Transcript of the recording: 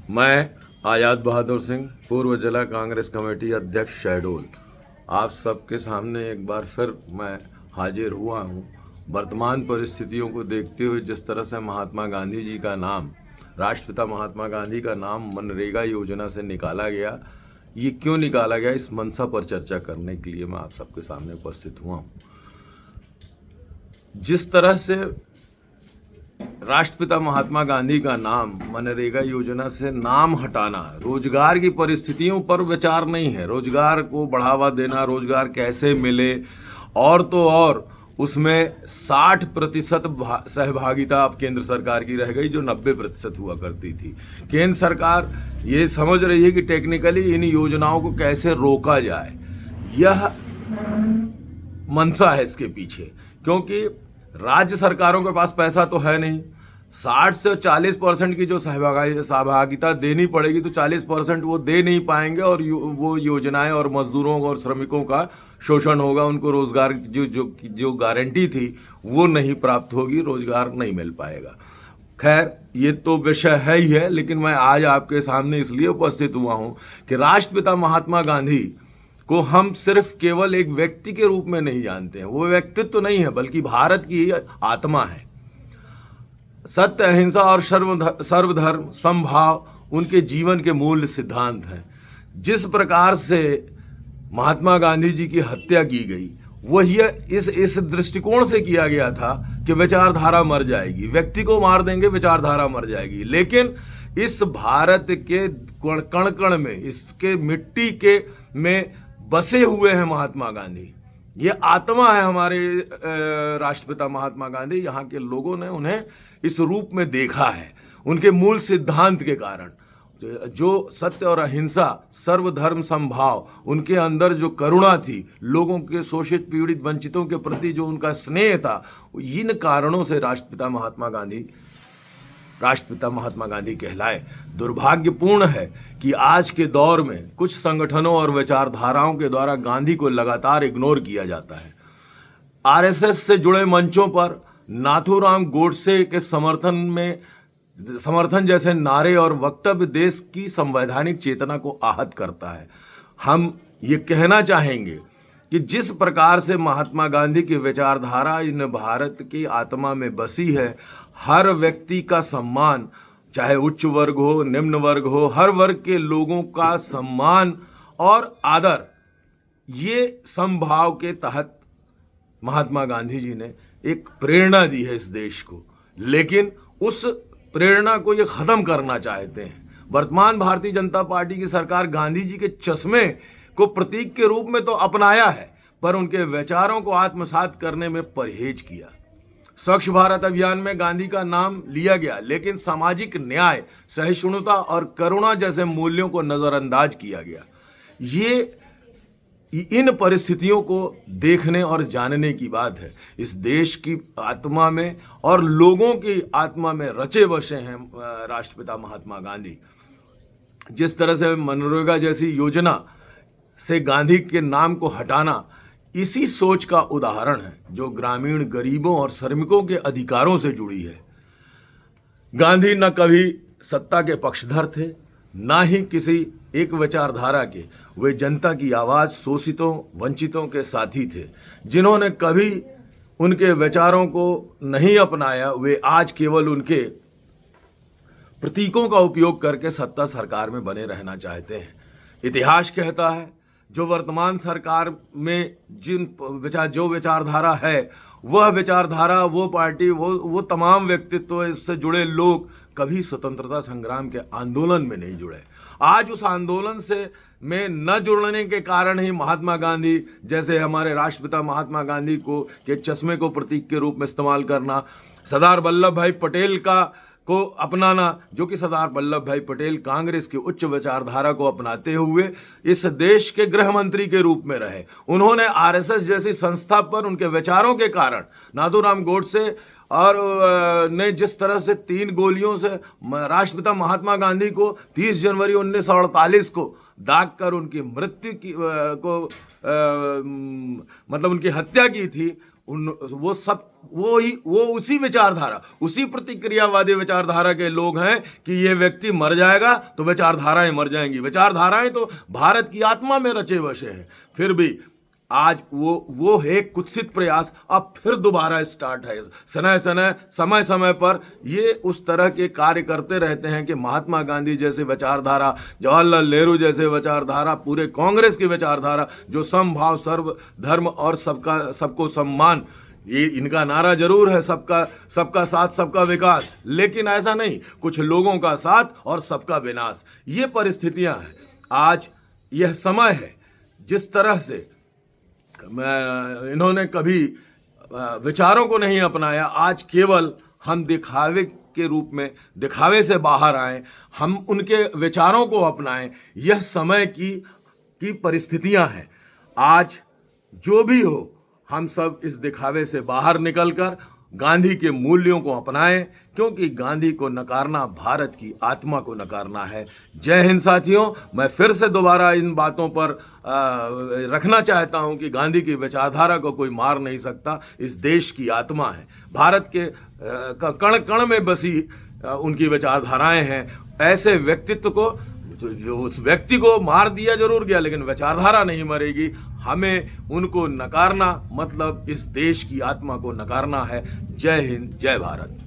मैं आजाद बहादुर सिंह, पूर्व जिला कांग्रेस कमेटी अध्यक्ष शहडोल, आप सबके सामने एक बार फिर मैं हाजिर हुआ हूँ। वर्तमान परिस्थितियों को देखते हुए जिस तरह से महात्मा गांधी जी का नाम, राष्ट्रपिता महात्मा गांधी का नाम मनरेगा योजना से निकाला गया, ये क्यों निकाला गया, इस मंशा पर चर्चा करने के लिए मैं आप सबके सामने उपस्थित हुआ हूँ। जिस तरह से राष्ट्रपिता महात्मा गांधी का नाम मनरेगा योजना से नाम हटाना रोजगार की परिस्थितियों पर विचार नहीं है। रोजगार को बढ़ावा देना, रोजगार कैसे मिले, और तो और उसमें 60% सहभागिता अब केंद्र सरकार की रह गई, जो 90% हुआ करती थी। केंद्र सरकार ये समझ रही है कि टेक्निकली इन योजनाओं को कैसे रोका जाए, यह मंशा है इसके पीछे। क्योंकि राज्य सरकारों के पास पैसा तो है नहीं, 60 से 40% की जो सहभागिता देनी पड़ेगी, तो 40% वो दे नहीं पाएंगे, और वो योजनाएं और मजदूरों और श्रमिकों का शोषण होगा। उनको रोजगार जो गारंटी थी वो नहीं प्राप्त होगी, रोजगार नहीं मिल पाएगा। खैर, ये तो विषय है ही है, लेकिन मैं आज आपके सामने इसलिए उपस्थित हुआ हूँ कि राष्ट्रपिता महात्मा गांधी को हम सिर्फ केवल एक व्यक्ति के रूप में नहीं जानते हैं। वो व्यक्तित्व तो नहीं है, बल्कि भारत की आत्मा है। सत्य, अहिंसा और सर्वधर्म समभाव उनके जीवन के मूल सिद्धांत हैं। जिस प्रकार से महात्मा गांधी जी की हत्या की गई, वही इस दृष्टिकोण से किया गया था कि विचारधारा मर जाएगी, व्यक्ति को मार देंगे, विचारधारा मर जाएगी। लेकिन इस भारत के कण कण में, इसके मिट्टी के में बसे हुए हैं महात्मा गांधी। ये आत्मा है हमारे राष्ट्रपिता महात्मा गांधी। यहाँ के लोगों ने उन्हें इस रूप में देखा है, उनके मूल सिद्धांत के कारण। जो सत्य और अहिंसा, सर्वधर्म समभाव, उनके अंदर जो करुणा थी, लोगों के शोषित पीड़ित वंचितों के प्रति जो उनका स्नेह था, इन कारणों से राष्ट्रपिता महात्मा गांधी कहलाए। दुर्भाग्यपूर्ण है कि आज के दौर में कुछ संगठनों और विचारधाराओं के द्वारा गांधी को लगातार इग्नोर किया जाता है। आरएसएस से जुड़े मंचों पर नाथूराम गोडसे के समर्थन जैसे नारे और वक्तव्य देश की संवैधानिक चेतना को आहत करता है। हम ये कहना चाहेंगे कि जिस प्रकार से महात्मा गांधी की विचारधारा इन भारत की आत्मा में बसी है, हर व्यक्ति का सम्मान, चाहे उच्च वर्ग हो, निम्न वर्ग हो, हर वर्ग के लोगों का सम्मान और आदर, ये समभाव के तहत महात्मा गांधी जी ने एक प्रेरणा दी है इस देश को। लेकिन उस प्रेरणा को ये खत्म करना चाहते हैं। वर्तमान भारतीय जनता पार्टी की सरकार गांधी जी के चश्मे को प्रतीक के रूप में तो अपनाया है, पर उनके विचारों को आत्मसात करने में परहेज किया। स्वच्छ भारत अभियान में गांधी का नाम लिया गया, लेकिन सामाजिक न्याय, सहिष्णुता और करुणा जैसे मूल्यों को नजरअंदाज किया गया। ये इन परिस्थितियों को देखने और जानने की बात है। इस देश की आत्मा में और लोगों की आत्मा में रचे बसे हैं राष्ट्रपिता महात्मा गांधी। जिस तरह से मनरेगा जैसी योजना से गांधी के नाम को हटाना इसी सोच का उदाहरण है, जो ग्रामीण गरीबों और श्रमिकों के अधिकारों से जुड़ी है। गांधी न कभी सत्ता के पक्षधर थे, ना ही किसी एक विचारधारा के। वे जनता की आवाज, शोषितों, वंचितों के साथी थे। जिन्होंने कभी उनके विचारों को नहीं अपनाया, वे आज केवल उनके प्रतीकों का उपयोग करके सत्ता सरकार में बने रहना चाहते हैं। इतिहास कहता है, जो वर्तमान सरकार में जो विचारधारा है, वह विचारधारा, वो पार्टी, वो तमाम व्यक्तित्व, इससे जुड़े लोग कभी स्वतंत्रता संग्राम के आंदोलन में नहीं जुड़े। आज उस आंदोलन में न जुड़ने के कारण ही महात्मा गांधी जैसे हमारे राष्ट्रपिता महात्मा गांधी के चश्मे को प्रतीक के रूप में इस्तेमाल करना, सरदार वल्लभ भाई पटेल को अपनाना, जो कि सरदार वल्लभ भाई पटेल कांग्रेस की उच्च विचारधारा को अपनाते हुए इस देश के गृह मंत्री के रूप में रहे। उन्होंने आरएसएस जैसी संस्था पर उनके विचारों के कारण नाथूराम गोडसे और ने जिस तरह से 3 गोलियों से राष्ट्रपिता महात्मा गांधी को 30 जनवरी 1948 को दाग कर उनकी मृत्यु की मतलब उनकी हत्या की थी, वो उसी विचारधारा, उसी प्रतिक्रियावादी विचारधारा के लोग हैं कि ये व्यक्ति मर जाएगा तो विचारधाराएं मर जाएंगी। विचारधाराएं तो भारत की आत्मा में रचे बसे हैं। फिर भी आज वो है कुत्सित प्रयास अब फिर दोबारा स्टार्ट है। समय समय पर ये उस तरह के कार्य करते रहते हैं कि महात्मा गांधी जैसे विचारधारा, जवाहरलाल नेहरू जैसे विचारधारा, पूरे कांग्रेस की विचारधारा जो समभाव, सर्व धर्म और सबको सम्मान, ये इनका नारा जरूर है, सबका साथ सबका विकास, लेकिन ऐसा नहीं, कुछ लोगों का साथ और सबका विनाश। ये परिस्थितियां हैं। आज यह समय है जिस तरह से इन्होंने कभी विचारों को नहीं अपनाया, आज केवल हम दिखावे के रूप में, दिखावे से बाहर आए, हम उनके विचारों को अपनाएं। यह समय की परिस्थितियां हैं। आज जो भी हो, हम सब इस दिखावे से बाहर निकलकर गांधी के मूल्यों को अपनाएं, क्योंकि गांधी को नकारना भारत की आत्मा को नकारना है। जय हिंद साथियों। मैं फिर से दोबारा इन बातों पर रखना चाहता हूं कि गांधी की विचारधारा को कोई मार नहीं सकता। इस देश की आत्मा है, भारत के कण कण में बसी उनकी विचारधाराएं हैं। ऐसे व्यक्तित्व को, जो उस व्यक्ति को मार दिया जरूर गया, लेकिन विचारधारा नहीं मरेगी। हमें उनको नकारना मतलब इस देश की आत्मा को नकारना है। जय हिंद, जय भारत।